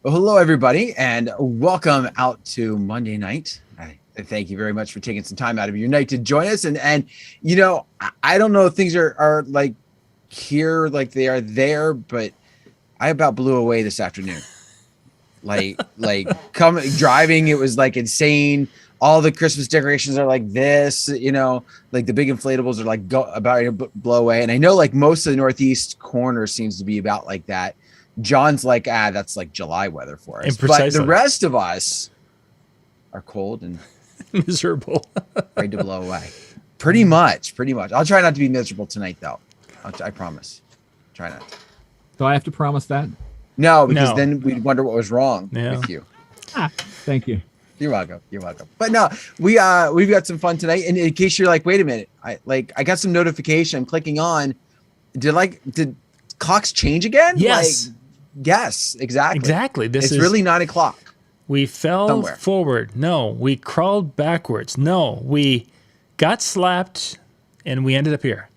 Well, hello, everybody, and welcome out to Monday night. Thank you very much for taking some time out of your night to join us. And you know, I don't know if things are like here, like they are there, but I about blew away this afternoon. Like driving, it was like insane. All the Christmas decorations are like this, you know, like the big inflatables are like about to blow away. And I know like most of the Northeast corner seems to be about like that. John's like, that's like July weather for us. But the rest of us are cold and miserable, ready to blow away. Pretty much. I'll try not to be miserable tonight, though. I promise. Try not to. Do I have to promise that? No, because then we'd wonder what was wrong with you. Thank you. You're welcome. But no, we've got some fun tonight. And in case you're like, wait a minute, I got some notification. I'm clicking on. Did clocks change again? Yes. Yes, exactly. Exactly. It's really 9 o'clock. We fell forward. No. We crawled backwards. No. We got slapped and we ended up here.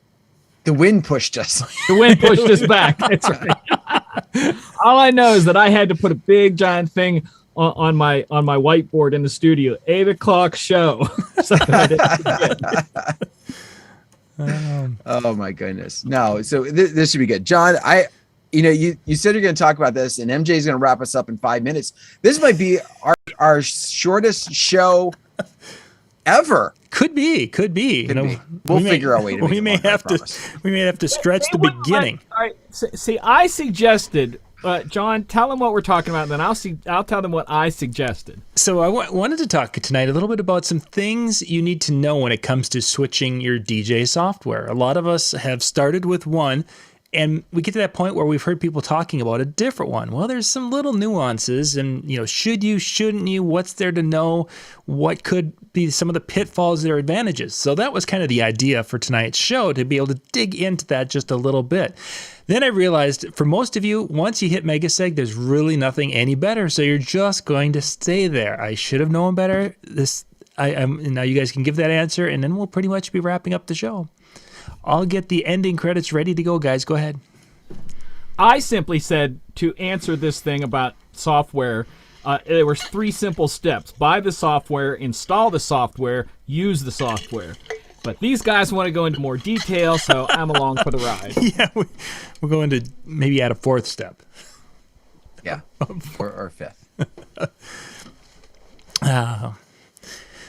The wind pushed us. The wind pushed us back. That's right. All I know is that I had to put a big giant thing on my whiteboard in the studio. 8 o'clock show. Oh my goodness. No. So this should be good. John, you said you're going to talk about this, and MJ is going to wrap us up in 5 minutes. This might be our shortest show ever. Could be. We'll figure out a way to make we may have to stretch the beginning. All right. See, I suggested, John, tell them what we're talking about, and then I'll tell them what I suggested. So I wanted to talk tonight a little bit about some things you need to know when it comes to switching your DJ software. A lot of us have started with one, and we get to that point where we've heard people talking about a different one. Well, there's some little nuances, and should you, shouldn't you? What's there to know? What could be some of the pitfalls or advantages? So that was kind of the idea for tonight's show, to be able to dig into that just a little bit. Then I realized for most of you, once you hit Megaseg, there's really nothing any better. So you're just going to stay there. I should have known better. Now you guys can give that answer, and then we'll pretty much be wrapping up the show. I'll get the ending credits ready to go, guys. Go ahead. I simply said to answer this thing about software, there were 3 simple steps. Buy the software, install the software, use the software. But these guys want to go into more detail, so I'm along for the ride. Yeah, we're going to maybe add a 4th step. Yeah, or 5th.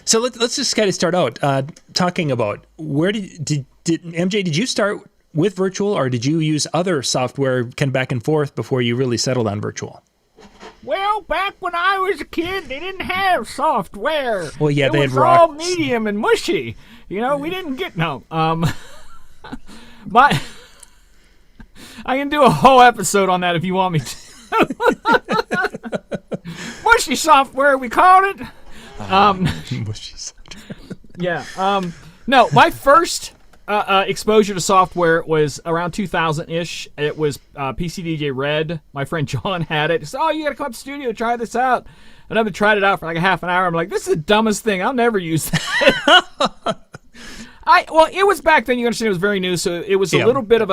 So let's just kind of start out talking about where did MJ, did you start with virtual, or did you use other software kind of back and forth before you really settled on virtual? Well, back when I was a kid, they didn't have software. Well, yeah, they had rock. It was all medium and mushy. We didn't get I can do a whole episode on that if you want me to. Mushy software, we called it. Mushy software. Yeah. No, my first exposure to software was around 2000-ish. It was PCDJ Red. My friend John had it. He said, you got to come up to the studio, try this out. And I've been tried it out for like a half an hour. I'm like, this is the dumbest thing. I'll never use that. It was back then. You understand, it was very new, so it was a little bit of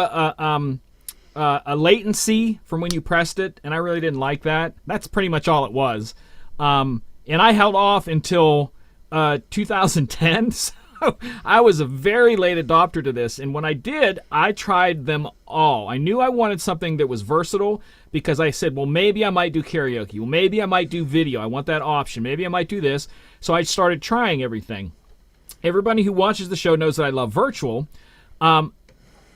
a latency from when you pressed it, and I really didn't like that. That's pretty much all it was. And I held off until 2010. So I was a very late adopter to this, and when I did, I tried them all. I knew I wanted something that was versatile because I said, well, maybe I might do karaoke. Well, maybe I might do video. I want that option. Maybe I might do this. So I started trying everything. Everybody who watches the show knows that I love virtual. I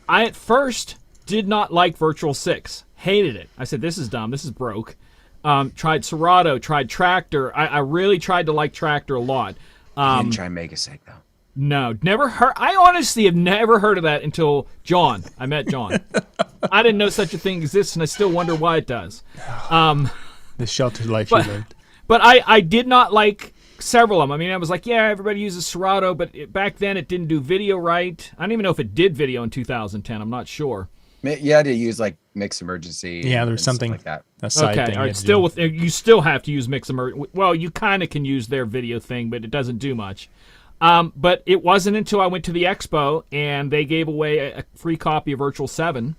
at first did not like Virtual 6. Hated it. I said, this is dumb. This is broke. Tried Serato. Tried Tractor. I really tried to like Tractor a lot. You didn't try Megaseg, though. No, never heard. I honestly have never heard of that until John. I met John. I didn't know such a thing exists, and I still wonder why it does. The sheltered life you lived. But I did not like several of them. I mean, I was like, yeah, everybody uses Serato, but back then it didn't do video right. I don't even know if it did video in 2010. I'm not sure. You had to use like Mix Emergency. Yeah, there's something like that. A side thing. All right. You still have to use Mix Emergency. Well, you kind of can use their video thing, but it doesn't do much. But it wasn't until I went to the expo and they gave away a free copy of Virtual 7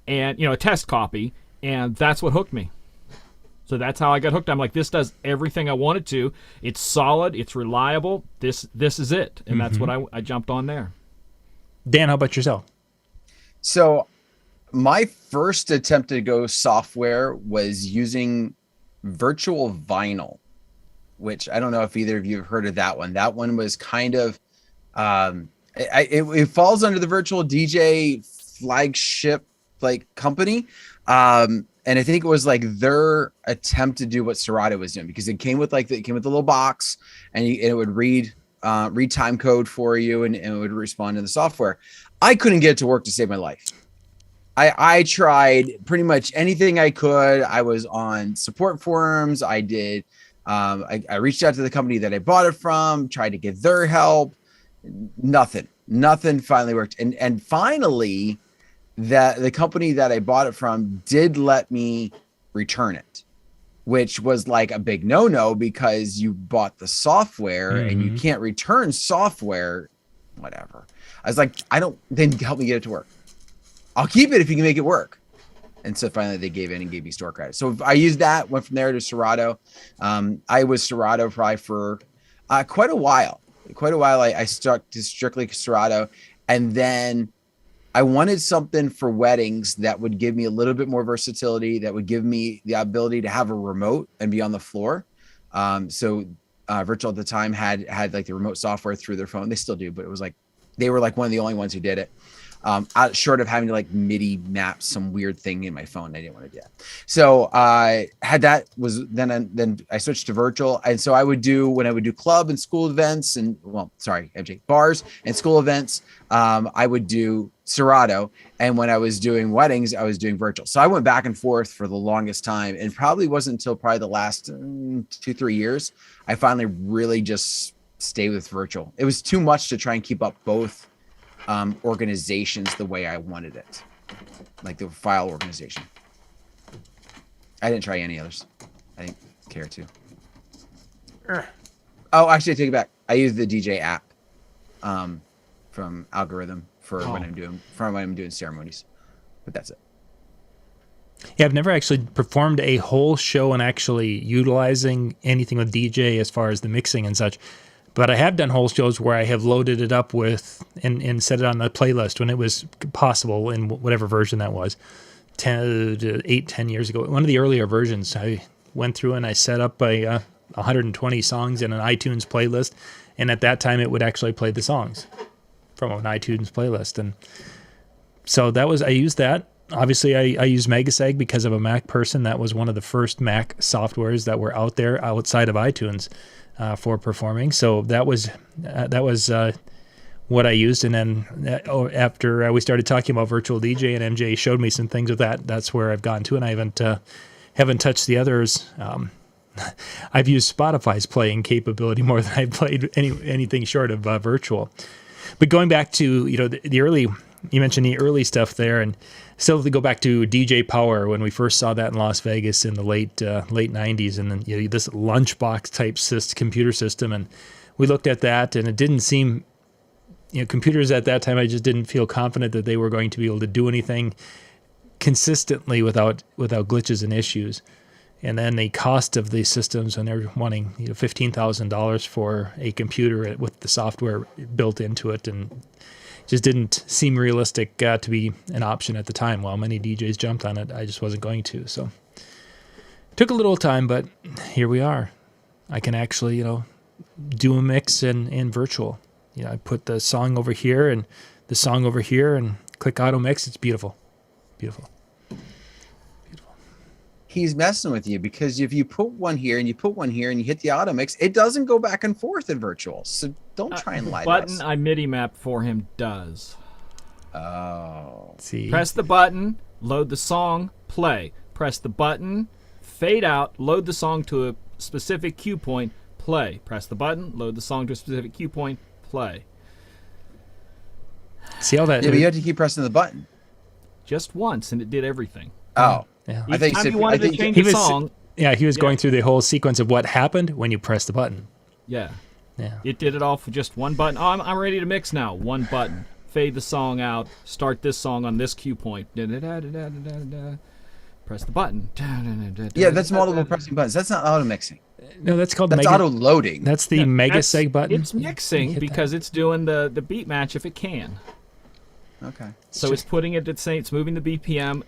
and, a test copy, and that's what hooked me. So that's how I got hooked. I'm like, this does everything I want it to. It's solid. It's reliable. This is it. And that's what I jumped on there. Dan, how about yourself? So my first attempt to go software was using virtual vinyl, which I don't know if either of you have heard of that one. That one was kind of, it falls under the virtual DJ flagship like company. And I think it was like their attempt to do what Serato was doing, because it came with like, it came with a little box, and it would read time code for you, and it would respond to the software. I couldn't get it to work to save my life. I tried pretty much anything I could. I was on support forums. I did. I reached out to the company that I bought it from, tried to get their help. Nothing finally worked. And finally, that the company that I bought it from did let me return it, which was like a big no-no, because you bought the software and you can't return software, whatever. I was like, then help me get it to work. I'll keep it if you can make it work. And so finally they gave in and gave me store credit. So I used that, went from there to Serato. I was Serato probably for quite a while. I stuck to strictly Serato. And then I wanted something for weddings that would give me a little bit more versatility, that would give me the ability to have a remote and be on the floor. So Virtual at the time had like the remote software through their phone. They still do, but it was like, they were like one of the only ones who did it. Short of having to like MIDI map some weird thing in my phone. I didn't want to do that. So I had that, was then I switched to virtual. And so I would do, when I would do club and school events and bars and school events, I would do Serato. And when I was doing weddings, I was doing virtual. So I went back and forth for the longest time, and probably wasn't until probably the last 2-3 years, I finally really just stayed with virtual. It was too much to try and keep up both organizations the way I wanted it, like the file organization. I didn't try any others. I didn't care to. Oh, actually, I take it back. I use the DJ app from Algorithm for when I'm doing ceremonies, but that's it. Yeah, I've never actually performed a whole show and actually utilizing anything with DJ as far as the mixing and such. But I have done whole shows where I have loaded it up with and set it on the playlist when it was possible in whatever version that was, 10 years ago. One of the earlier versions, I went through and I set up 120 songs in an iTunes playlist. And at that time, it would actually play the songs from an iTunes playlist. And so I used that. Obviously, I use Megaseg because I'm a Mac person. That was one of the first Mac softwares that were out there outside of iTunes. For performing. So that was what I used. And then after we started talking about virtual DJ and MJ showed me some things with that, that's where I've gone to, and I haven't touched the others. I've used Spotify's playing capability more than I've played anything short of virtual. But going back to the early, you mentioned the early stuff there, and still to go back to DJ Power when we first saw that in Las Vegas in the late 90s, and then this lunchbox type computer system, and we looked at that, and it didn't seem, computers at that time, I just didn't feel confident that they were going to be able to do anything consistently without glitches and issues. And then the cost of these systems, and they're wanting $15,000 for a computer with the software built into it, and just didn't seem realistic to be an option at the time. While many DJs jumped on it, I just wasn't going to. So it took a little time, but here we are. I can actually, do a mix in virtual. I put the song over here and the song over here and click auto mix. It's beautiful. Beautiful. He's messing with you, because if you put one here and you put one here and you hit the auto mix, it doesn't go back and forth in virtual. So don't try and lie to us. The button I MIDI mapped for him does. Oh. See. Press the button, load the song, play. Press the button, fade out, load the song to a specific cue point, play. Press the button, load the song to a specific cue point, play. See all that? Yeah, but you have to keep pressing the button. Just once, and it did everything. Oh. Yeah. I think you wanted to change the song. Yeah, he was going through the whole sequence of what happened when you press the button. Yeah. Yeah. It did it all for just one button. Oh, I'm ready to mix now. One button. Fade the song out. Start this song on this cue point. press the button. Yeah, that's multiple pressing buttons. That's not auto mixing. No, that's called That's auto loading. That's the mega That's- seg button. It's mixing because it's doing the beat match if it can. Okay. So it's putting it at saying it's moving the BPM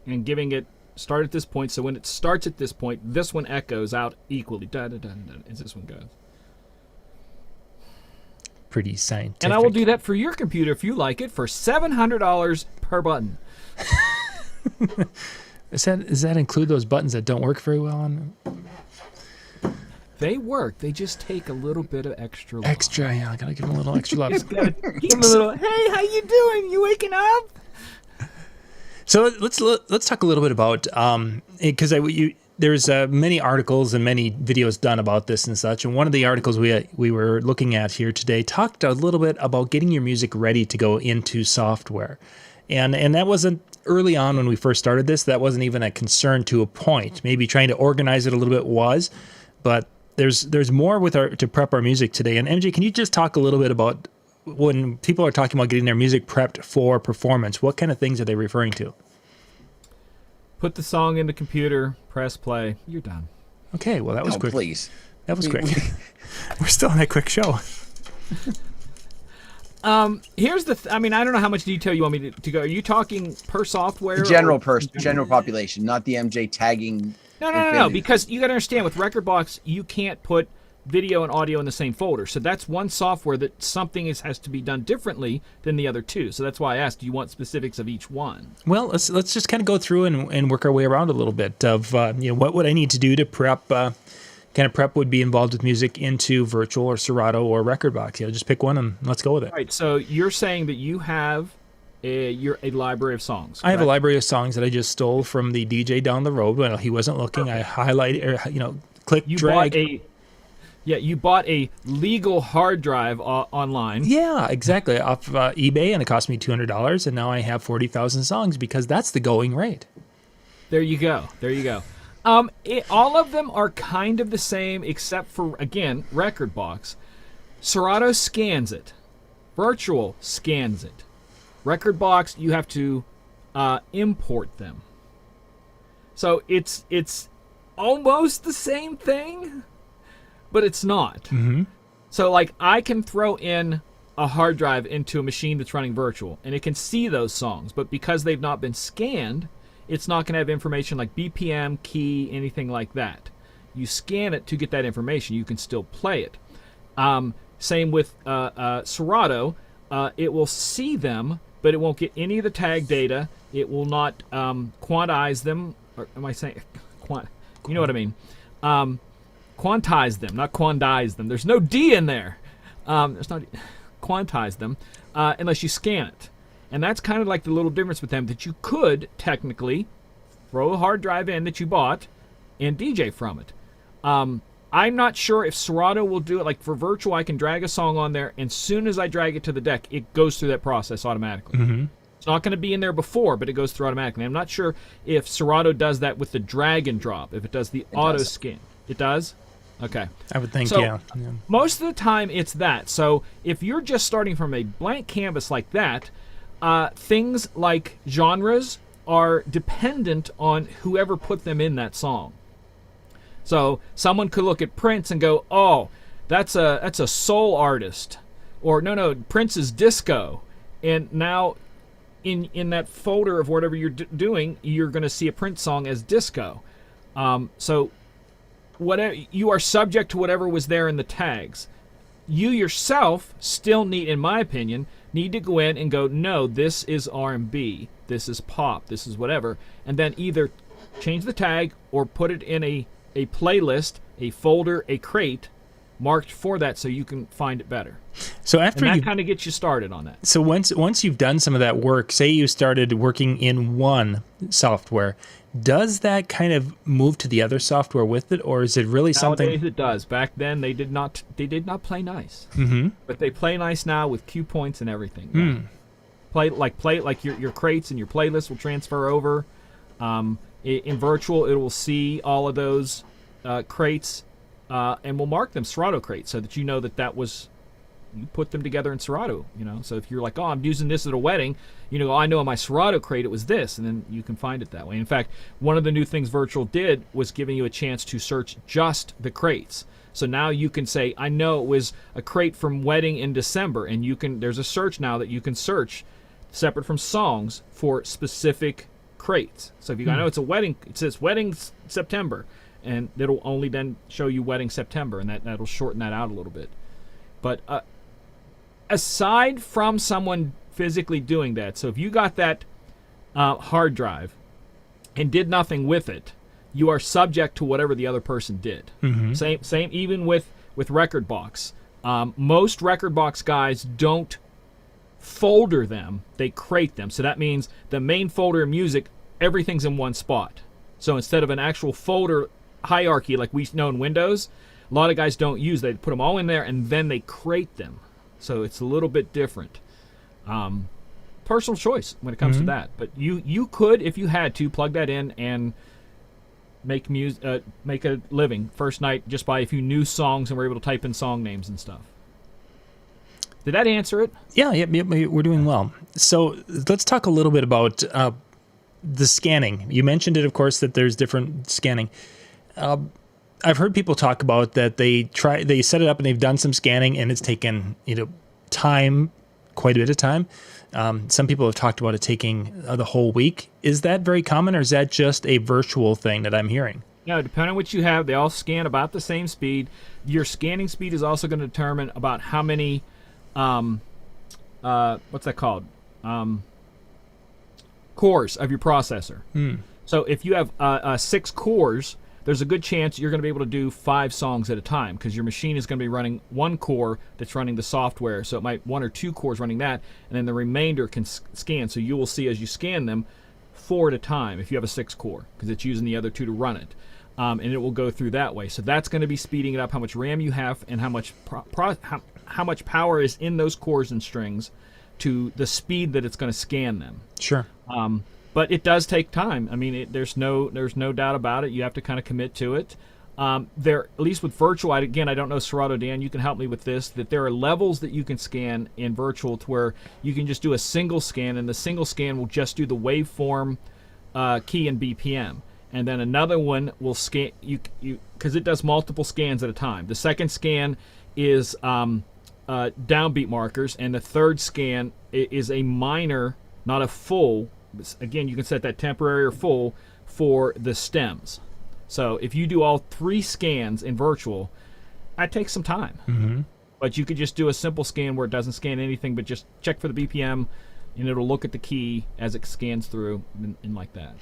and giving it start at this point. So when it starts at this point, this one echoes out equally. As this one goes. Pretty scientific. And I will do that for your computer if you like it for $700 per button. Does that include those buttons that don't work very well on? They work. They just take a little bit of extra love. Extra, yeah. I gotta give them a little extra love. Give them a little. Hey, how you doing? You waking up? So let's talk a little bit about because there's many articles and many videos done about this and such. And one of the articles we were looking at here today talked a little bit about getting your music ready to go into software, and that wasn't early on when we first started this. That wasn't even a concern to a point. Maybe trying to organize it a little bit was, but there's more to prep our music today. And MJ, can you just talk a little bit about when people are talking about getting their music prepped for performance? What kind of things are they referring to? Put the song in the computer, press play. You're done. Okay, well that was quick. Please. That was quick. We're still on that quick show. Here's the. I don't know how much detail you want me to go. Are you talking per software? General population, not the MJ tagging. No. Because you got to understand, with Rekordbox, you can't put video and audio in the same folder. So that's one software that something has to be done differently than the other two. So that's why I asked, do you want specifics of each one? Well, let's just kind of go through and work our way around a little bit of what would I need to do to prep. Kind of prep would be involved with music into Virtual or Serato or Rekordbox. Just pick one and let's go with it. All right. So you're saying that you have a library of songs. Correct? I have a library of songs that I just stole from the DJ down the road when he wasn't looking. I highlight, click, drag. You bought a legal hard drive online. Yeah, exactly. Off eBay, and it cost me $200, and now I have 40,000 songs because that's the going rate. There you go. All of them are kind of the same, except for, again, Rekordbox. Serato scans it. Virtual scans it. Rekordbox, you have to import them. So it's almost the same thing, but it's not. Mm-hmm. So, like, I can throw in a hard drive into a machine that's running virtual, and it can see those songs, but because they've not been scanned, it's not going to have information like BPM, key, anything like that. You scan it to get that information. You can still play it. Same with Serato. It will see them, but it won't get any of the tag data. It will not quantize them. Or am I saying you know what I mean? Quantize them, not quantize them. There's no D in there. There's not quantize them unless you scan it. And that's kind of like the little difference with them, that you could technically throw a hard drive in that you bought and DJ from it. I'm not sure if Serato will do it. Like for Virtual, I can drag a song on there, and as soon as I drag it to the deck, it goes through that process automatically. Mm-hmm. It's not going to be in there before, but it goes through automatically. I'm not sure if Serato does that with the drag and drop, if it does the auto scan. It does? Okay. I would think, so, yeah. Most of the time, it's that. So if you're just starting from a blank canvas like that, things like genres are dependent on whoever put them in that song. So someone could look at Prince and go, "Oh, that's a soul artist," or no, Prince is disco, and now in that folder of whatever you're doing, you're going to see a Prince song as disco. So whatever, you are subject to whatever was there in the tags. You yourself still need, in my opinion, need to go in and go, no, this is R&B, this is pop, this is whatever, and then either change the tag or put it in a playlist, a folder, a crate marked for that so you can find it better. So after and that kind of gets you started on that. So once you've done some of that work, say you started working in one software, does that kind of move to the other software with it, or is it really something? Nowadays it does. Back then they did not play nice. Mm-hmm. But they play nice now with cue points and everything. Play like your crates and your playlists will transfer over. In Virtual, it will see all of those crates and will mark them Serato crates so that you know that was you put them together in Serato. So if you're like, oh, I'm using this at a wedding, I know in my Serato crate it was this, and then you can find it that way. In fact, one of the new things Virtual did was giving you a chance to search just the crates. So now you can say, I know it was a crate from wedding in December, and there's a search now that you can search separate from songs for specific crates. So if I know it's a wedding, it says wedding September, and it'll only then show you wedding September, and that'll shorten that out a little bit. But aside from someone physically doing that, so if you got that hard drive and did nothing with it, you are subject to whatever the other person did. Mm-hmm. Same even with Record Box. Most Record Box guys don't folder them, they crate them. So that means the main folder of music, everything's in one spot. So instead of an actual folder hierarchy like we know in Windows, a lot of guys don't use. They put them all in there and then they crate them. So it's a little bit different. Personal choice when it comes to that. But you could, if you had to, plug that in and make a living first night just by if you knew songs and were able to type in song names and stuff. Did that answer it? Yeah, we're doing well. So let's talk a little bit about the scanning. You mentioned it, of course, that there's different scanning. I've heard people talk about that they set it up and they've done some scanning and it's taken time, quite a bit of time. Some people have talked about it taking the whole week. Is that very common, or is that just a virtual thing that I'm hearing? No, depending on what you have, they all scan about the same speed. Your scanning speed is also going to determine about how many, what's that called? Cores of your processor. So if you have 6 cores, there's a good chance you're going to be able to do 5 songs at a time because your machine is going to be running 1 core that's running the software. So it might 1 or 2 cores running that, and then the remainder can scan. So you will see as you scan them 4 at a time if you have a 6 core because it's using the other 2 to run it. And it will go through that way. So that's going to be speeding it up, how much RAM you have and how much how much power is in those cores and strings to the speed that it's going to scan them. Sure. But it does take time. I mean, there's no doubt about it. You have to kind of commit to it. At least with virtual, I don't know Serato, Dan, you can help me with this, that there are levels that you can scan in virtual to where you can just do a single scan, and the single scan will just do the waveform key and BPM. And then another one will scan, because it does multiple scans at a time. The second scan is downbeat markers, and the third scan is a minor, not a full. Again, you can set that temporary or full for the stems. So if you do all 3 scans in virtual, that takes some time. Mm-hmm. But you could just do a simple scan where it doesn't scan anything, but just check for the BPM, and it'll look at the key as it scans through and like that.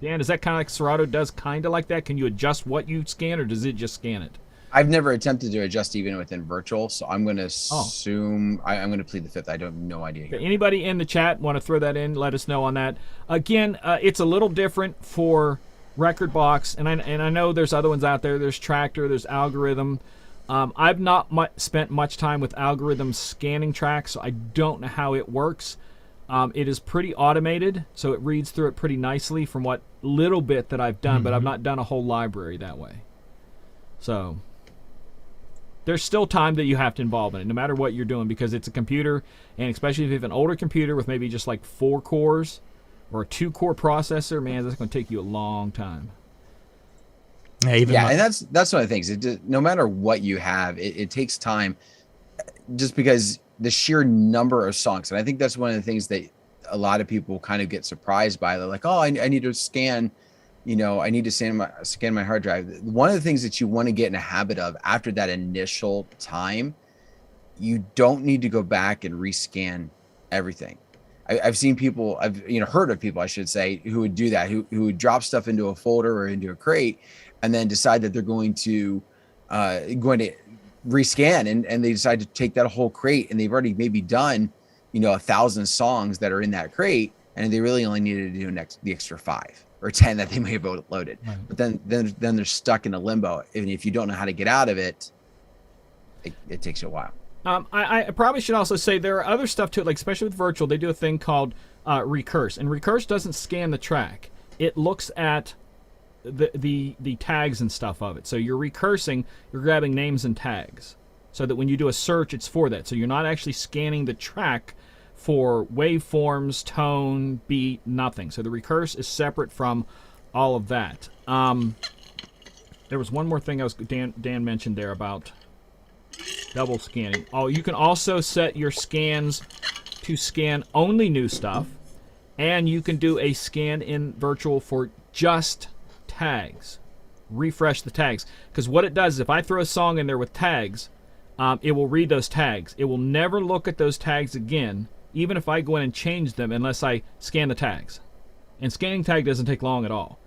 Dan, is that kind of like Serato does kind of like that? Can you adjust what you scan, or does it just scan it? I've never attempted to adjust even within virtual, so I'm going to assume I'm going to plead the fifth. I don't have no idea. Okay, anybody in the chat want to throw that in? Let us know on that. Again, it's a little different for Record Box, and I know there's other ones out there. There's Tractor, there's Algorithm. I've not spent much time with Algorithm scanning tracks, so I don't know how it works. It is pretty automated, so it reads through it pretty nicely from what little bit that I've done, but I've not done a whole library that way. So there's still time that you have to involve in it, no matter what you're doing, because it's a computer, and especially if you have an older computer with maybe just like 4 cores or a 2-core processor, man, that's going to take you a long time. And that's one of the things. No matter what you have, it takes time, just because the sheer number of songs. And I think that's one of the things that a lot of people kind of get surprised by. They're like, oh, I need to scan. I need to scan my hard drive. One of the things that you want to get in a habit of after that initial time, you don't need to go back and rescan everything. I've seen people, I've heard of people, I should say, who would do that, who would drop stuff into a folder or into a crate, and then decide that they're going to rescan, and they decide to take that whole crate, and they've already maybe done 1,000 songs that are in that crate, and they really only needed to do the extra 5 or 10 that they may have loaded. Right. But then they're stuck in a limbo, and if you don't know how to get out of it, it takes you a while. I probably should also say there are other stuff to it, like especially with virtual, they do a thing called recurse, and recurse doesn't scan the track. It looks at the tags and stuff of it. So you're recursing, you're grabbing names and tags. so that when you do a search, it's for that. So you're not actually scanning the track for waveforms, tone, beat, nothing. So the recurse is separate from all of that. There was one more thing Dan mentioned there about double scanning. Oh, you can also set your scans to scan only new stuff, and you can do a scan in virtual for just tags. Refresh the tags, because what it does is if I throw a song in there with tags, it will read those tags. It will never look at those tags again, even if I go in and change them, unless I scan the tags. And scanning tag doesn't take long at all.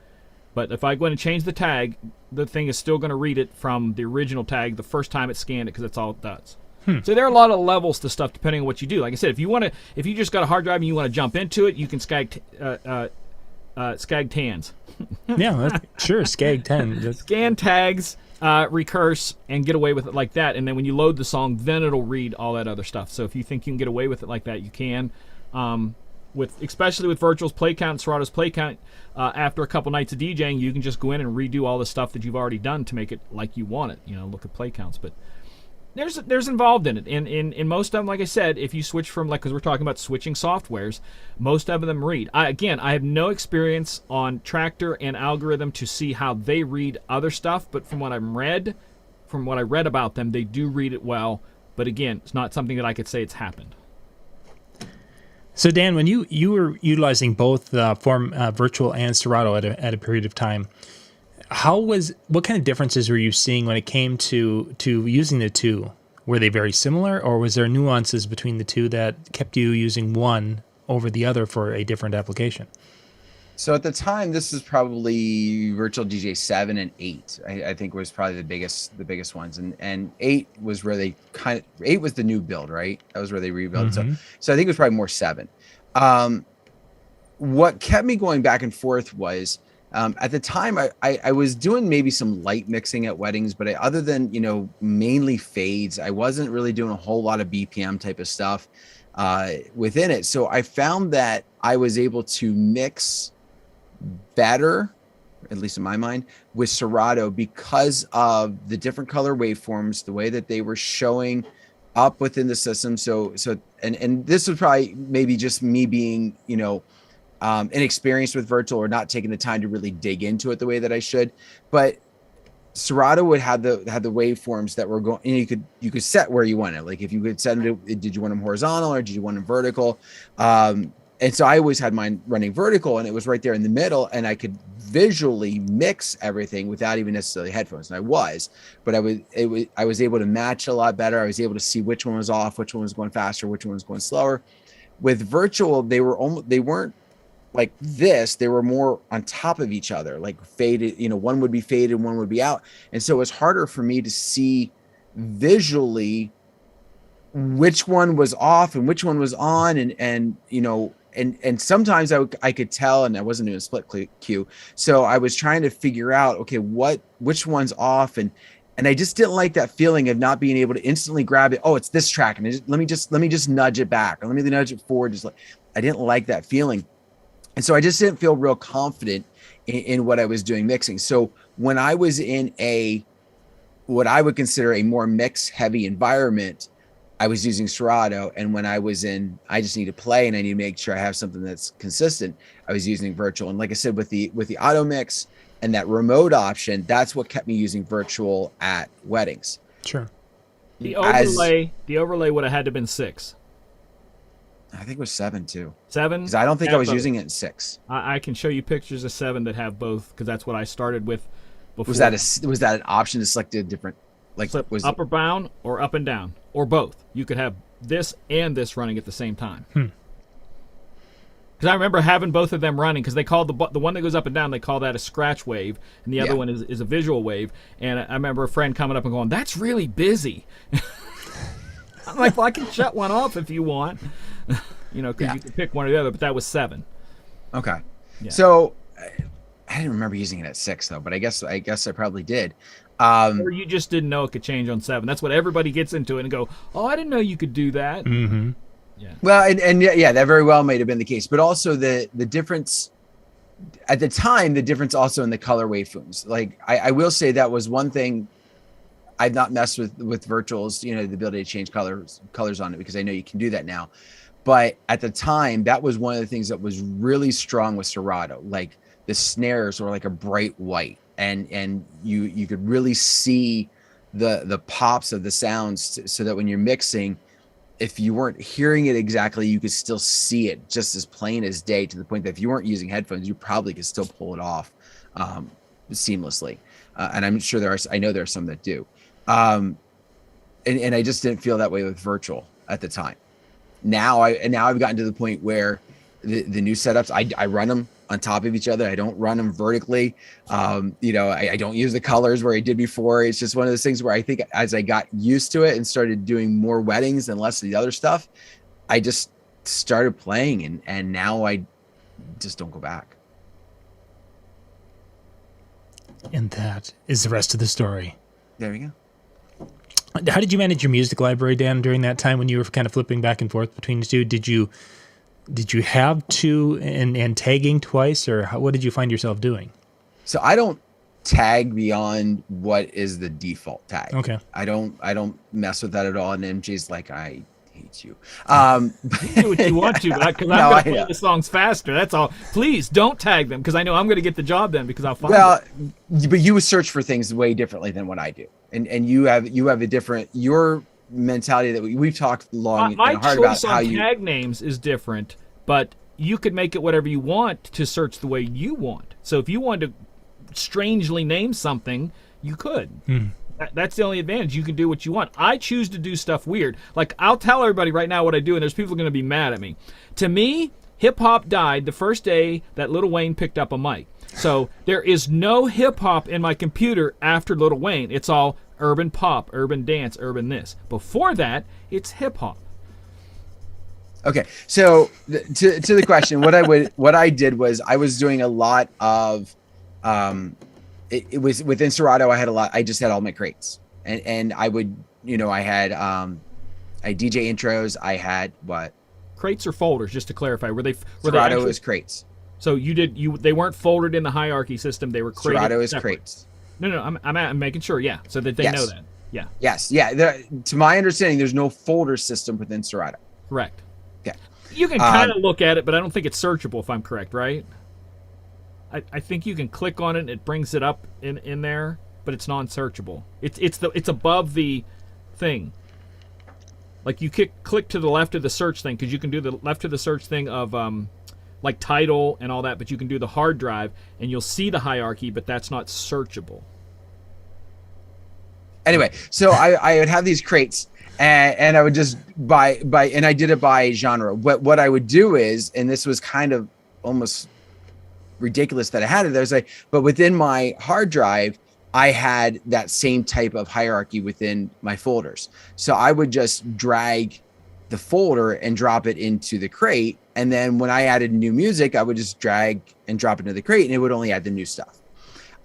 But if I go in and change the tag, the thing is still going to read it from the original tag the first time it scanned it, because that's all it does. So there are a lot of levels to stuff depending on what you do. Like I said, if you just got a hard drive and you want to jump into it, you can skag tans. Yeah, sure, skag 10. Scan tags, recurse, and get away with it like that. And then when you load the song, then it'll read all that other stuff. So if you think you can get away with it like that, you can. Especially with Virtual's play count and Serato's play count, after a couple nights of DJing, you can just go in and redo all the stuff that you've already done to make it like you want it. Look at play counts, but there's involved in it. In most of them, like I said, if you switch from, because we're talking about switching softwares, most of them read. I have no experience on Tractor and Algorithm to see how they read other stuff, but from what I read about them, they do read it well. But again, it's not something that I could say it's happened. So Dan, when you were utilizing both Virtual and Serato at a period of time, what kind of differences were you seeing when it came to using the two? Were they very similar, or was there nuances between the two that kept you using one over the other for a different application? So at the time, this is probably Virtual DJ 7 and 8. I think was probably the biggest ones, and 8 was where they 8 was the new build, right? That was where they rebuilt. Mm-hmm. So I think it was probably more 7. What kept me going back and forth was at the time I was doing maybe some light mixing at weddings, but other than mainly fades, I wasn't really doing a whole lot of BPM type of stuff within it. So I found that I was able to mix better, at least in my mind, with Serato because of the different color waveforms, the way that they were showing up within the system. So and this was probably maybe just me being inexperienced with Virtual or not taking the time to really dig into it the way that I should. But Serato would have the waveforms that were going, and you could set where you want it. Like if you could set it, did you want them horizontal or did you want them vertical? And so I always had mine running vertical, and it was right there in the middle, and I could visually mix everything without even necessarily headphones. And but I was able to match a lot better. I was able to see which one was off, which one was going faster, which one was going slower. With Virtual, they weren't like this. They were more on top of each other, like faded. One would be faded, one would be out, and so it was harder for me to see visually which one was off and which one was on, and sometimes I could tell, and I wasn't doing a split queue, so I was trying to figure out, okay, which one's off, and I just didn't like that feeling of not being able to instantly grab it. Oh, it's this track, and let me just nudge it back, or let me nudge it forward. I didn't like that feeling, and so I just didn't feel real confident in what I was doing mixing. So when I was in what I would consider a more mix heavy environment, I was using Serato, and when I was in, I just need to play and I need to make sure I have something that's consistent, I was using Virtual. And like I said, with the auto mix and that remote option, that's what kept me using Virtual at weddings. Sure. The overlay would have had to have been 6. I think it was 7 too. 7? Because I don't think I was using it in 6. I can show you pictures of 7 that have both, because that's what I started with before. Was that an option to select a different, like, was up or down or up and down or both? You could have this and this running at the same time. Because I remember having both of them running, because they call the one that goes up and down, they call that a scratch wave, and the other one is a visual wave. And I remember a friend coming up and going, "That's really busy." I'm like, "Well, I can shut one off if you want." Because you can pick one or the other, but that was 7. Okay. Yeah. So I didn't remember using it at 6 though, but I guess I probably did. Or you just didn't know it could change on 7. That's what everybody gets into it and go, "Oh, I didn't know you could do that." Mm-hmm. Yeah. Well, and that very well might have been the case, but also the difference at the time, the difference also in the color waveforms. Like I will say that was one thing I've not messed with virtuals, the ability to change colors on it, because I know you can do that now. But at the time, that was one of the things that was really strong with Serato. Like the snares were like a bright white, and you could really see the pops of the sounds, so that when you're mixing, if you weren't hearing it exactly, you could still see it just as plain as day, to the point that if you weren't using headphones, you probably could still pull it off seamlessly. And I'm sure I know there are some that do. And I just didn't feel that way with virtual at the time. Now I've gotten to the point where the new setups, I run them on top of each other. I don't run them vertically. I don't use the colors where I did before. It's just one of those things where I think as I got used to it and started doing more weddings and less of the other stuff, I just started playing, and now I just don't go back. And that is the rest of the story. There we go. How did you manage your music library, Dan, during that time when you were kind of flipping back and forth between the two? Did you have to and tagging twice, or what did you find yourself doing? So I don't tag beyond what is the default tag. Okay. I don't mess with that at all. And MJ's like, I hate you. You do what you want to, because I'm going to play the songs faster. That's all. Please don't tag them, because I know I'm going to get the job then, because I'll find it. But you would search for things way differently than what I do. And you have a different, your mentality that we've talked long and hard about. My choice on tag names is different, but you could make it whatever you want to search the way you want. So if you wanted to strangely name something, you could. That's the only advantage. You can do what you want. I choose to do stuff weird. Like, I'll tell everybody right now what I do, and there's people going to be mad at me. To me, hip-hop died the first day that Lil Wayne picked up a mic. So there is no hip-hop in my computer after Lil Wayne. It's all urban pop, urban dance, urban this. Before that, it's hip-hop. Okay, so to the question, what I did was I was doing a lot of it was within Serato. I just had all my crates, and I would, I had I DJ intros. I had what? Crates or folders, just to clarify. Serato is crates. So they weren't folded in the hierarchy system. They were crated. Serato is separate. crates. No, I'm making sure. Yeah, so that they know that. Yeah. Yes. Yeah. To my understanding, there's no folder system within Serato. Correct. Okay. You can kind of look at it, but I don't think it's searchable, if I'm correct, right? I think you can click on it and it brings it up in there, but it's non-searchable. It's above the thing. Like you click to the left of the search thing, because you can do the left of the search thing of like title and all that, but you can do the hard drive and you'll see the hierarchy, but that's not searchable. Anyway, so I would have these crates, and I would just buy, and I did it by genre. What I would do is, and this was kind of almost ridiculous that I had it. I was like, but within my hard drive, I had that same type of hierarchy within my folders. So I would just drag the folder and drop it into the crate. And then when I added new music, I would just drag and drop it into the crate, and it would only add the new stuff.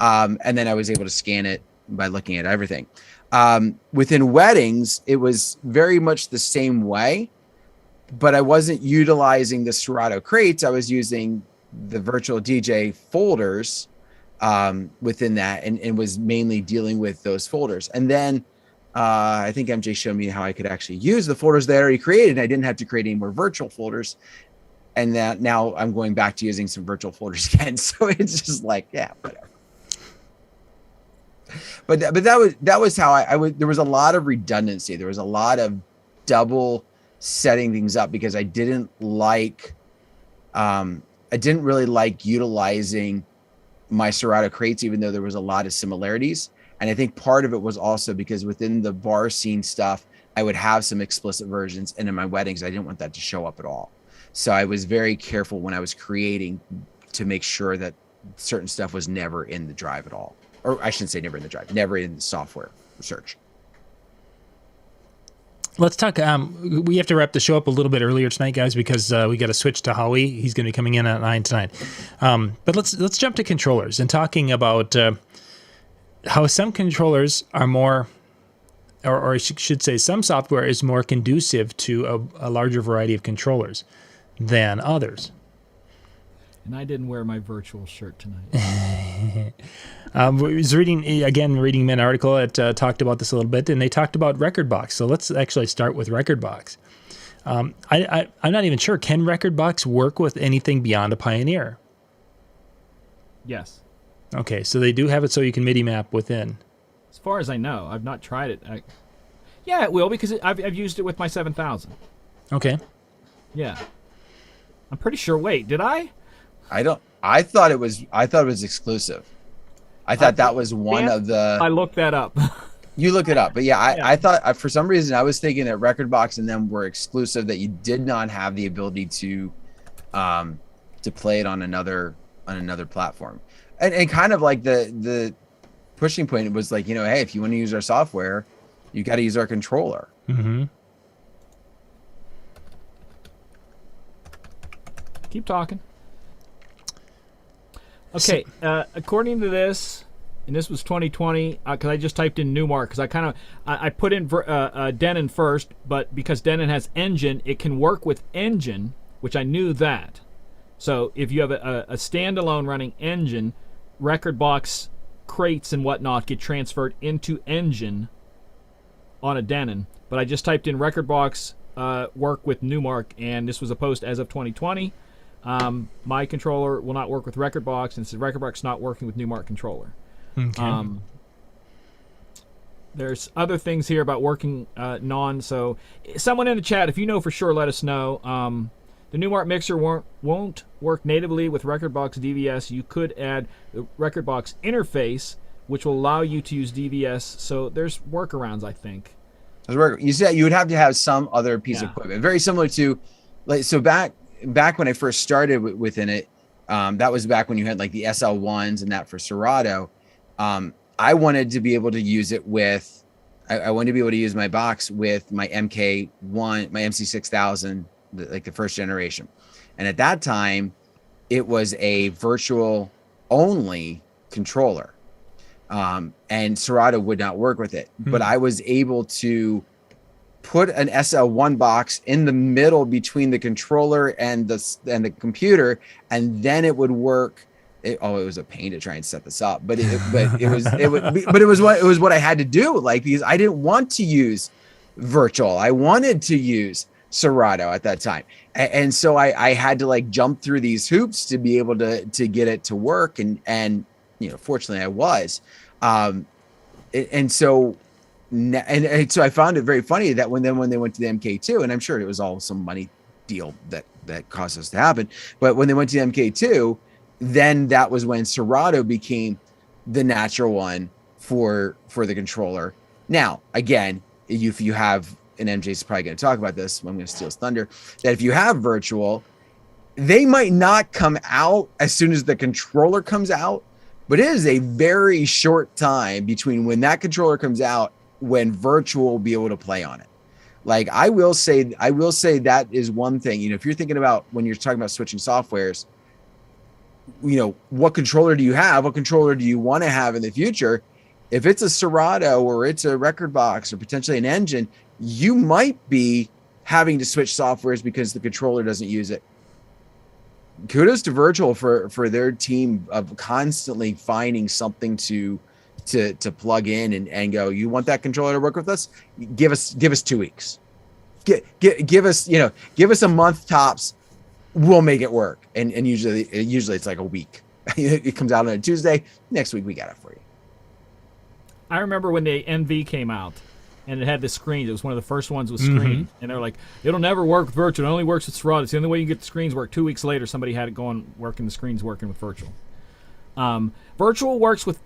And then I was able to scan it by looking at everything. Within weddings, it was very much the same way, but I wasn't utilizing the Serato crates. I was using the virtual DJ folders within that, and was mainly dealing with those folders. And then I think MJ showed me how I could actually use the folders that I already created, and I didn't have to create any more virtual folders. And that now I'm going back to using some virtual folders again. So it's just like, yeah, whatever. But that was how I would. There was a lot of redundancy. There was a lot of double setting things up, because I didn't really like utilizing my Serato crates, even though there was a lot of similarities. And I think part of it was also because within the bar scene stuff, I would have some explicit versions, and in my weddings, I didn't want that to show up at all. So I was very careful when I was creating to make sure that certain stuff was never in the drive at all. Or I shouldn't say never in the drive, never in the software search. Let's talk. We have to wrap the show up a little bit earlier tonight, guys, because we got to switch to Howie. He's going to be coming in at 9 tonight. But let's jump to controllers and talking about how some controllers are more, or I should say, some software is more conducive to a larger variety of controllers than others. And I didn't wear my virtual shirt tonight. I was reading an article that talked about this a little bit, and they talked about Rekordbox. So let's actually start with Rekordbox. I'm not even sure. Can Rekordbox work with anything beyond a Pioneer? Yes. Okay, so they do have it so you can MIDI map within. As far as I know, I've not tried it. Yeah, it will because I've used it with my 7000. Okay. Yeah. I'm pretty sure. Wait, did I? I thought it was exclusive. I thought that was one of the. I looked that up. You looked it up, but yeah, I thought for some reason I was thinking that Rekordbox and them were exclusive, that you did not have the ability to play it on another platform, and kind of like the pushing point was like, hey, if you want to use our software, you got to use our controller. Mm-hmm. Keep talking. Okay, according to this, and this was 2020, because I just typed in Newmark, because I put in Denon first, but because Denon has Engine, it can work with Engine, which I knew that. So if you have a standalone running Engine, Rekordbox crates and whatnot get transferred into Engine on a Denon. But I just typed in Rekordbox work with Newmark, and this was a post as of 2020. My controller will not work with Rekordbox, and it says Rekordbox not working with Newmark controller. Okay. There's other things here about working so someone in the chat, if you know for sure, let us know. The Newmark mixer won't work natively with Rekordbox DVS. You could add the Rekordbox interface, which will allow you to use DVS. So there's workarounds, I think. You said you would have to have some other piece of equipment, very similar to, like, so back when I first started within it, that was back when you had like the SL1s and that for Serato. I wanted to be able to use it with, I wanted to be able to use my box with my MK1, my MC6000, like the first generation. And at that time, it was a virtual only controller. And Serato would not work with it, but I was able to put an SL1 box in the middle between the controller and the computer, and then it would work. It was a pain to try and set this up, but it was what I had to do, like, because I didn't want to use virtual. I wanted to use Serato at that time, and so I had to like jump through these hoops to be able to get it to work, and fortunately I was, and so I found it very funny that when they went to the MK2, and I'm sure it was all some money deal that caused us to happen, but when they went to the MK2, then that was when Serato became the natural one for the controller. Now, again, if you have, and MJ's probably going to talk about this, I'm going to steal his thunder, that if you have virtual, they might not come out as soon as the controller comes out, but it is a very short time between when that controller comes out when virtual will be able to play on it. Like, I will say that is one thing, if you're thinking about when you're talking about switching softwares, what controller do you have? What controller do you want to have in the future? If it's a Serato or it's a Rekordbox or potentially an Engine, you might be having to switch softwares because the controller doesn't use it. Kudos to Virtual for their team of constantly finding something to plug in and go, you want that controller to work with us? Give us 2 weeks. Give us a month tops. We'll make it work. And usually it's like a week. It comes out on a Tuesday. Next week we got it for you. I remember when the NV came out and it had the screens. It was one of the first ones with screens. And they're like, it'll never work with virtual. It only works with Serato. It's the only way you can get the screens work. 2 weeks later, somebody had it going, working the screens, working with virtual. Virtual works with,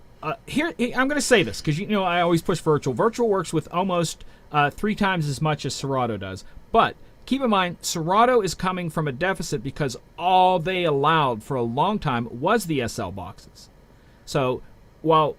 here, I'm going to say this because, I always push virtual. Virtual works with almost 3 times as much as Serato does. But keep in mind, Serato is coming from a deficit because all they allowed for a long time was the SL boxes. So while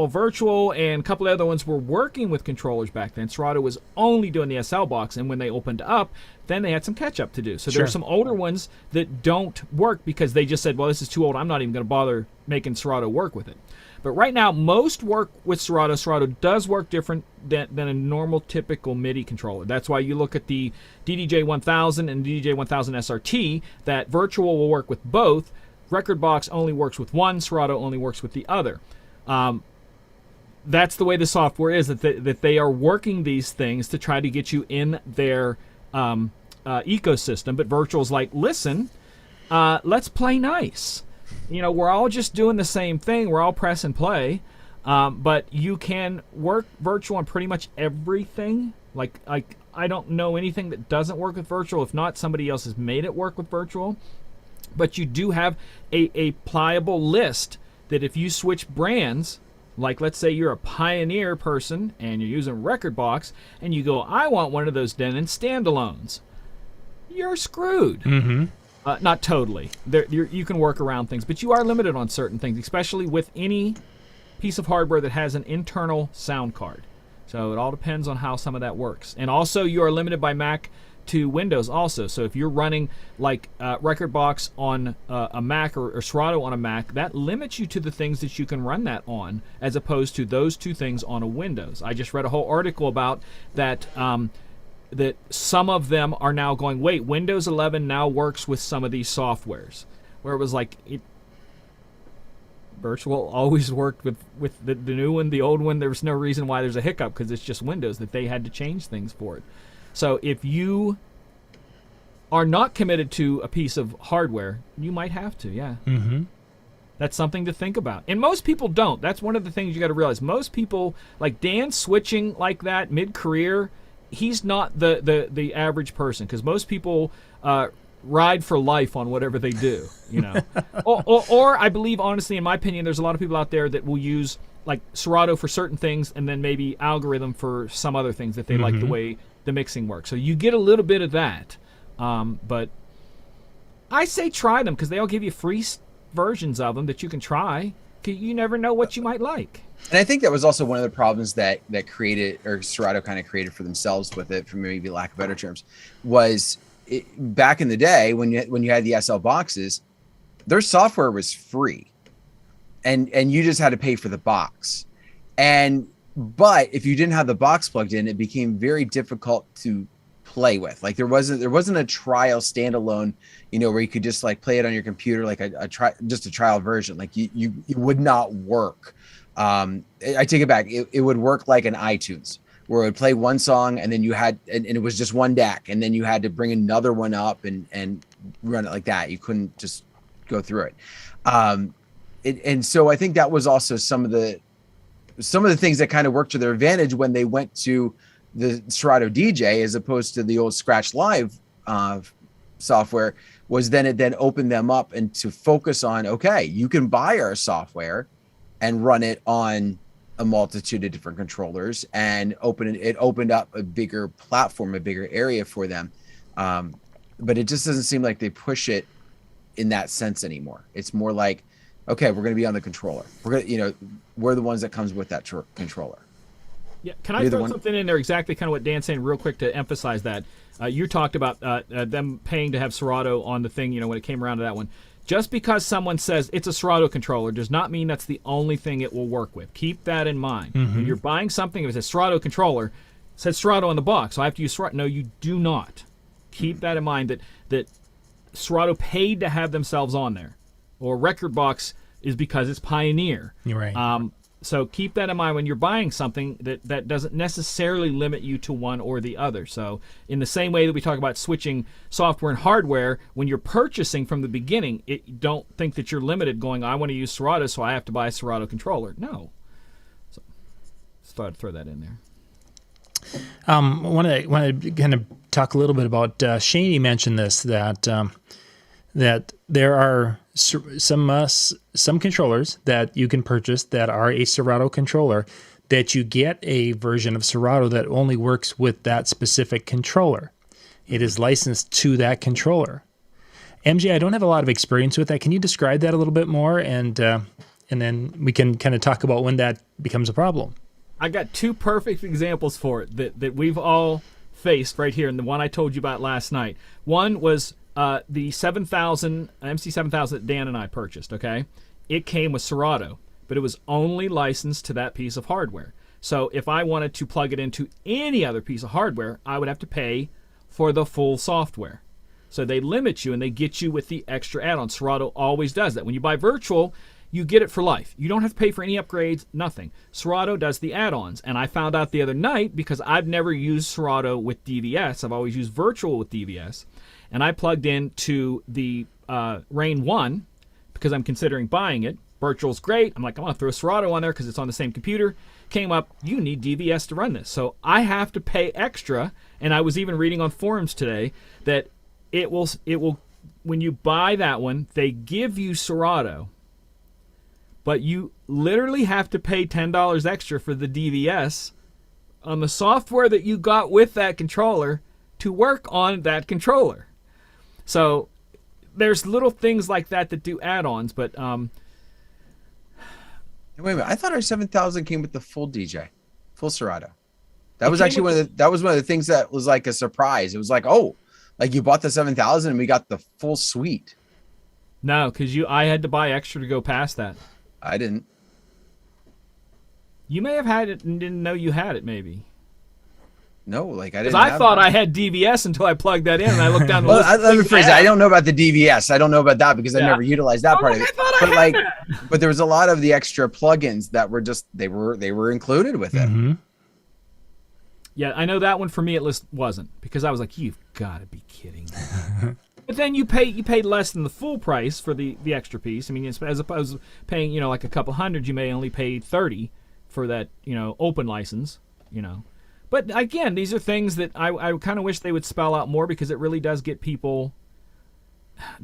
Virtual and a couple of other ones were working with controllers back then, Serato was only doing the SL box, and when they opened up, then they had some catch-up to do. So there are some older ones that don't work because they just said, well, this is too old. I'm not even going to bother making Serato work with it. But right now, most work with Serato. Serato does work different than a normal, typical MIDI controller. That's why you look at the DDJ1000 and DDJ1000 SRT, that Virtual will work with both. Rekordbox only works with one, Serato only works with the other. That's the way the software is, that they are working these things to try to get you in their ecosystem. But Virtual's like, listen, let's play nice. We're all just doing the same thing. We're all press and play. But you can work Virtual on pretty much everything. Like I don't know anything that doesn't work with Virtual. If not, somebody else has made it work with Virtual. But you do have a pliable list that if you switch brands, like let's say you're a Pioneer person and you're using Rekordbox and you go, I want one of those Denon standalones, you're screwed. Mm-hmm. Not totally. You can work around things, but you are limited on certain things, especially with any piece of hardware that has an internal sound card. So it all depends on how some of that works. And also you are limited by Mac to Windows also. So if you're running like Rekordbox on a Mac or Serato on a Mac, that limits you to the things that you can run that on, as opposed to those two things on a Windows. I just read a whole article about that, that some of them are now going, wait, Windows 11 now works with some of these softwares, where it was like, Virtual always worked with the new one. The old one, there's no reason why there's a hiccup, because it's just Windows that they had to change things for it. So if you are not committed to a piece of hardware, you might have to, yeah. Mm-hmm. That's something to think about. And most people don't. That's one of the things you got to realize. Most people, like Dan switching like that mid-career, he's not the average person, because most people ride for life on whatever they do, or I believe, honestly, in my opinion, there's a lot of people out there that will use like Serato for certain things and then maybe algorithm for some other things that they like the way the mixing works. So you get a little bit of that, but I say try them, because they all give you free versions of them that you can try. You never know what you might like. And I think that was also one of the problems that created, or Serato kind of created for themselves with it, for maybe lack of better terms, was back in the day when you had the SL boxes, their software was free, and you just had to pay for the box. But if you didn't have the box plugged in, it became very difficult to play with. Like there wasn't a trial standalone, where you could just like play it on your computer, like a trial version. Like you would not work. I take it back. It would work like an iTunes, where it would play one song and then and it was just one DAC, and then you had to bring another one up and run it like that. You couldn't just go through it. And so I think that was also some of the things that kind of worked to their advantage when they went to the Serato DJ as opposed to the old Scratch Live software, was then it then opened them up and to focus on, okay, you can buy our software and run it on a multitude of different controllers, and it opened up a bigger platform, a bigger area for them. But it just doesn't seem like they push it in that sense anymore. It's more like, okay, we're going to be on the controller. We're the ones that comes with that controller. Yeah, can I throw something in there, exactly kind of what Dan's saying real quick to emphasize that? You talked about them paying to have Serato on the thing, when it came around to that one. Just because someone says it's a Serato controller does not mean that's the only thing it will work with. Keep that in mind. Mm-hmm. When you're buying something, if it's a Serato controller, it says Serato on the box, so I have to use Serato. No, you do not. Keep that in mind, that Serato paid to have themselves on there. Or Rekordbox is because it's Pioneer. You're right. So keep that in mind when you're buying something that doesn't necessarily limit you to one or the other. So in the same way that we talk about switching software and hardware, when you're purchasing from the beginning, don't think that you're limited going, I want to use Serato, so I have to buy a Serato controller. No. So just thought I'd throw that in there. I want to kind of talk a little bit about, Shaney mentioned this, that there are some controllers that you can purchase that are a Serato controller, that you get a version of Serato that only works with that specific controller. It is licensed to that controller. MJ, I don't have a lot of experience with that. Can you describe that a little bit more, and then we can kind of talk about when that becomes a problem? I got two perfect examples for it that we've all faced right here, and the one I told you about last night. One was the 7000 MC7000 that Dan and I purchased. Okay, it came with Serato, but it was only licensed to that piece of hardware. So if I wanted to plug it into any other piece of hardware, I would have to pay for the full software. So they limit you and they get you with the extra add-ons. Serato always does that. When you buy virtual, you get it for life. You don't have to pay for any upgrades, nothing. Serato does the add-ons. And I found out the other night, because I've never used Serato with DVS. I've always used virtual with DVS. And I plugged into the Rain 1 because I'm considering buying it. Virtual's great. I'm like, I'm going to throw Serato on there because it's on the same computer. Came up, you need DVS to run this. So I have to pay extra. And I was even reading on forums today that it will when you buy that one, they give you Serato, but you literally have to pay $10 extra for the DVS on the software that you got with that controller to work on that controller. So there's little things like that do add-ons, but Wait a minute, I thought our 7000 came with the full DJ, full Serato. That was actually one of the things that was like a surprise. It was like, oh, like you bought the 7000 and we got the full suite. No, because I had to buy extra to go past that. I didn't. You may have had it and didn't know you had it, maybe. No, like I didn't. Because I thought I had DVS until I plugged that in and I looked down the list. Let me phrase it. I don't know about the DVS. I don't know about that because I never utilized that part of it. But there was a lot of the extra plugins that were just they were included with it. Mm-hmm. Yeah, I know that one for me at least wasn't, because I was like, you've got to be kidding me. But then you paid less than the full price for the extra piece. I mean, as opposed to paying, like a couple hundred, you may only pay $30 for that, open license, But again, these are things that I kind of wish they would spell out more, because it really does get people.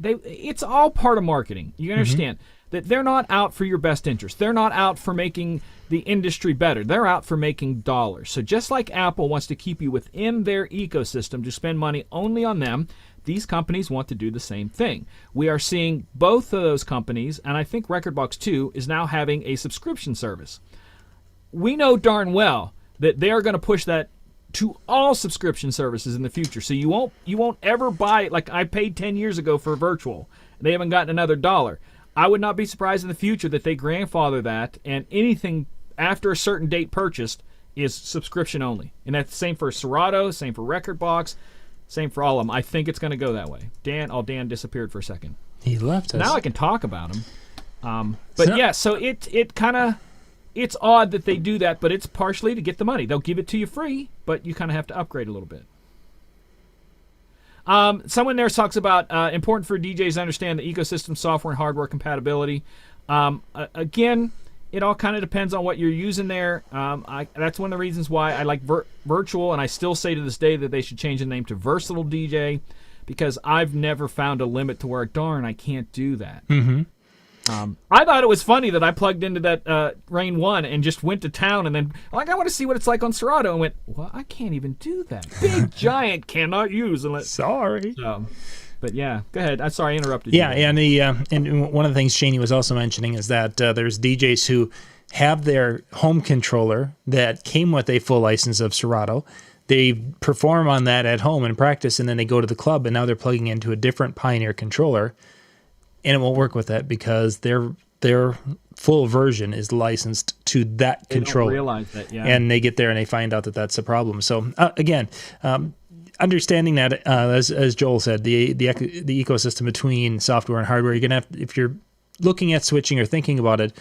It's all part of marketing. You understand that they're not out for your best interest. They're not out for making the industry better. They're out for making dollars. So just like Apple wants to keep you within their ecosystem to spend money only on them, these companies want to do the same thing. We are seeing both of those companies, and I think Rekordbox 2 is now having a subscription service. We know darn well that they are going to push that to all subscription services in the future. So you won't ever buy it. Like I paid 10 years ago for virtual. They haven't gotten another $1. I would not be surprised in the future that they grandfather that, and anything after a certain date purchased is subscription only. And that's the same for Serato, same for Rekordbox, same for all of them. I think it's going to go that way. Dan disappeared for a second. He left us. Now I can talk about him. So it kind of, it's odd that they do that, but it's partially to get the money. They'll give it to you free, but you kind of have to upgrade a little bit. Someone there talks about important for DJs to understand the ecosystem, software, and hardware compatibility. Again, it all kind of depends on what you're using there. That's one of the reasons why I like virtual, and I still say to this day that they should change the name to Versatile DJ, because I've never found a limit to where, darn, I can't do that. Mm-hmm. I thought it was funny that I plugged into that Rain 1 and just went to town, and then I want to see what it's like on Serato, and went, well, I can't even do that. Big giant cannot use unless. Sorry. But yeah, go ahead. I'm sorry I interrupted you. Yeah, and one of the things Shaney was also mentioning is that there's DJs who have their home controller that came with a full license of Serato. They perform on that at home and practice, and then they go to the club, and now they're plugging into a different Pioneer controller. And it won't work with that because their full version is licensed to that controller. Don't realize that, yeah. And they get there and they find out that that's a problem. So again, understanding that, as Joel said, the ecosystem between software and hardware, you're gonna have, if you're looking at switching or thinking about it,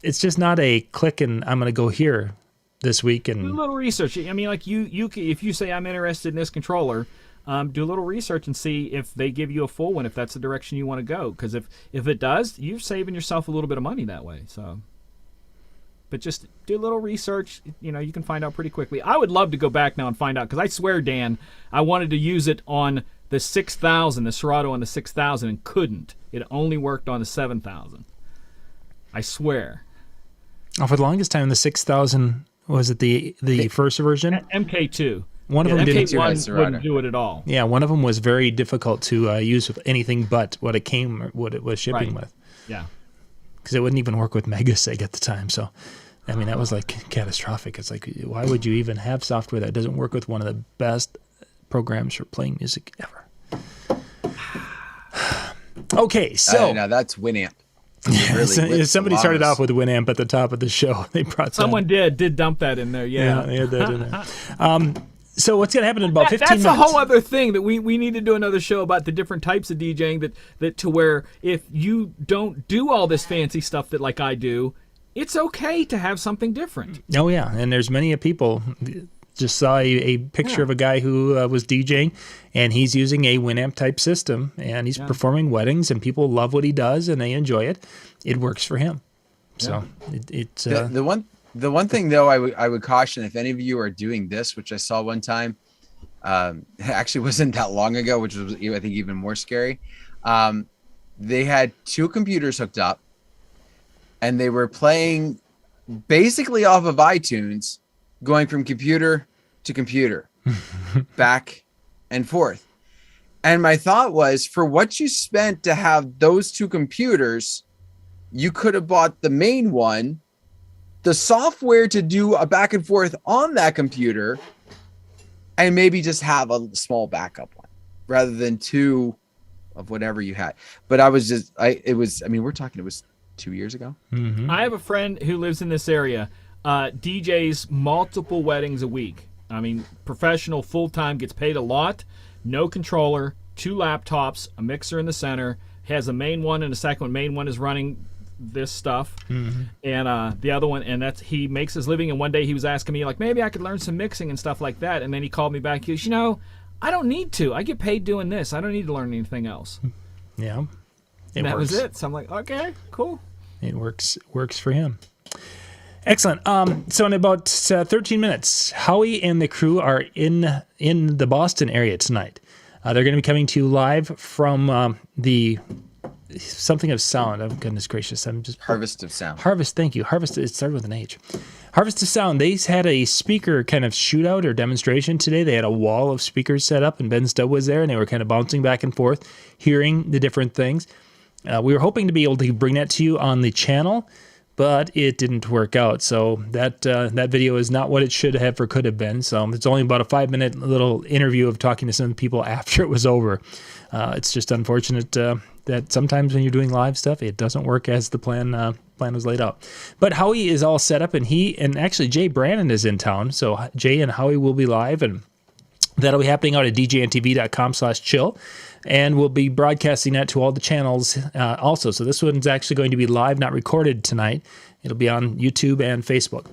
it's just not a click and I'm gonna go here this week and do a little research. I mean, like you if you say I'm interested in this controller. Do a little research and see if they give you a full one, if that's the direction you want to go. Because if it does, you're saving yourself a little bit of money that way. So, but just do a little research. You can find out pretty quickly. I would love to go back now and find out, because I swear, Dan, I wanted to use it on the 6000, the Serato on the 6000, and couldn't. It only worked on the 7000. I swear. Oh, for the longest time, the 6000 was it the first version? MK2. One of them wouldn't do it at all. Yeah, one of them was very difficult to use with anything but what it was shipping with. Yeah, because it wouldn't even work with Megasig at the time. So, I mean, that was like catastrophic. It's like, why would you even have software that doesn't work with one of the best programs for playing music ever? Okay, so now that's Winamp. Really somebody started off with Winamp at the top of the show. They brought someone did dump that in there. Yeah, they had that in there. So what's going to happen in about 15 that's minutes? a whole other thing that we need to do another show about the different types of DJing that to where if you don't do all this fancy stuff that like I do, it's okay to have something different. Oh, yeah. And there's many people. Just saw a picture of a guy who was DJing, and he's using a Winamp type system, and he's performing weddings, and people love what he does, and they enjoy it. It works for him. So it's the one thing though I would caution, if any of you are doing this, which I saw one time, it actually wasn't that long ago, which was I think even more scary. They had two computers hooked up, and they were playing basically off of iTunes, going from computer to computer, back and forth. And my thought was, for what you spent to have those two computers, you could have bought the main one, the software to do a back and forth on that computer, and maybe just have a small backup one rather than two of whatever you had. But we're talking, it was 2 years ago. Mm-hmm. I have a friend who lives in this area, DJs multiple weddings a week. I mean, professional, full-time, gets paid a lot, no controller, 2 laptops, a mixer in the center, has a main one and a second one. Main one is running this stuff, and the other one, and that's, he makes his living. And one day he was asking me, like, maybe I could learn some mixing and stuff like that. And then he called me back. He goes, I don't need to. I get paid doing this. I don't need to learn anything else. Yeah, And that was it. So I'm like, okay, cool. It works for him. Excellent. So in about 13 minutes, Howie and the crew are in the Boston area tonight. They're going to be coming to you live from the something of sound. Oh, goodness gracious. I'm just Harvest of Sound. Harvest, thank you. Harvest, it started with an H. Harvest of Sound. They had a speaker kind of shootout or demonstration today. They had a wall of speakers set up, and Ben Stubb was there, and they were kind of bouncing back and forth, hearing the different things. We were hoping to be able to bring that to you on the channel, but it didn't work out. So that video is not what it should have or could have been. So it's only about a 5-minute little interview of talking to some people after it was over. It's just unfortunate that sometimes when you're doing live stuff, it doesn't work as the plan was laid out. But Howie is all set up, and actually Jay Brannon is in town. So Jay and Howie will be live, and that'll be happening out at DJNTV.com/chill. And we'll be broadcasting that to all the channels also. So this one's actually going to be live, not recorded tonight. It'll be on YouTube and Facebook.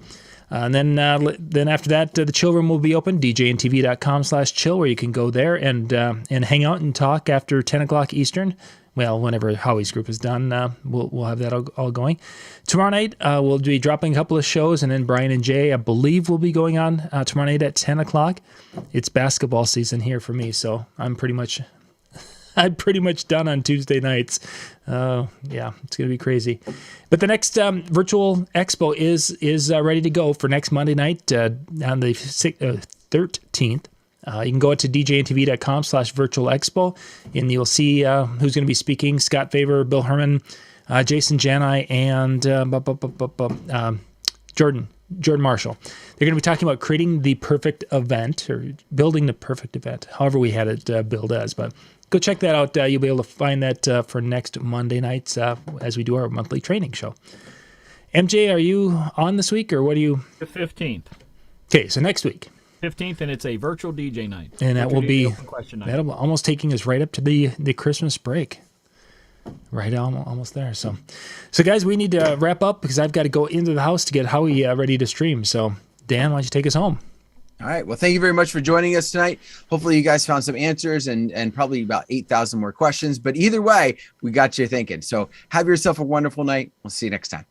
And then after that, the chill room will be open, DJNTV.com/chill, where you can go there and hang out and talk after 10 o'clock Eastern. Well, whenever Howie's group is done, we'll have that all going. Tomorrow night, we'll be dropping a couple of shows, and then Brian and Jay, I believe, will be going on tomorrow night at 10 o'clock. It's basketball season here for me, so I'm pretty much done on Tuesday nights. Yeah, it's going to be crazy. But the next virtual expo is ready to go for next Monday night on the 13th. You can go to DJNTV.com/virtual expo, and you'll see who's going to be speaking: Scott Favor, Bill Herman, Jason Janai, and Jordan Marshall. They're going to be talking about creating the perfect event, or building the perfect event, however we had it billed as. But go check that out. You'll be able to find that for next Monday nights as we do our monthly training show. MJ, are you on this week, or what are you? The 15th. Okay, so next week. 15th, and it's a virtual DJ night. And that will be question night. that'll almost taking us right up to the Christmas break. Right, almost there. So guys, we need to wrap up because I've got to go into the house to get Howie ready to stream. So Dan, why don't you take us home? All right. Well, thank you very much for joining us tonight. Hopefully you guys found some answers and probably about 8,000 more questions. But either way, we got you thinking. So have yourself a wonderful night. We'll see you next time.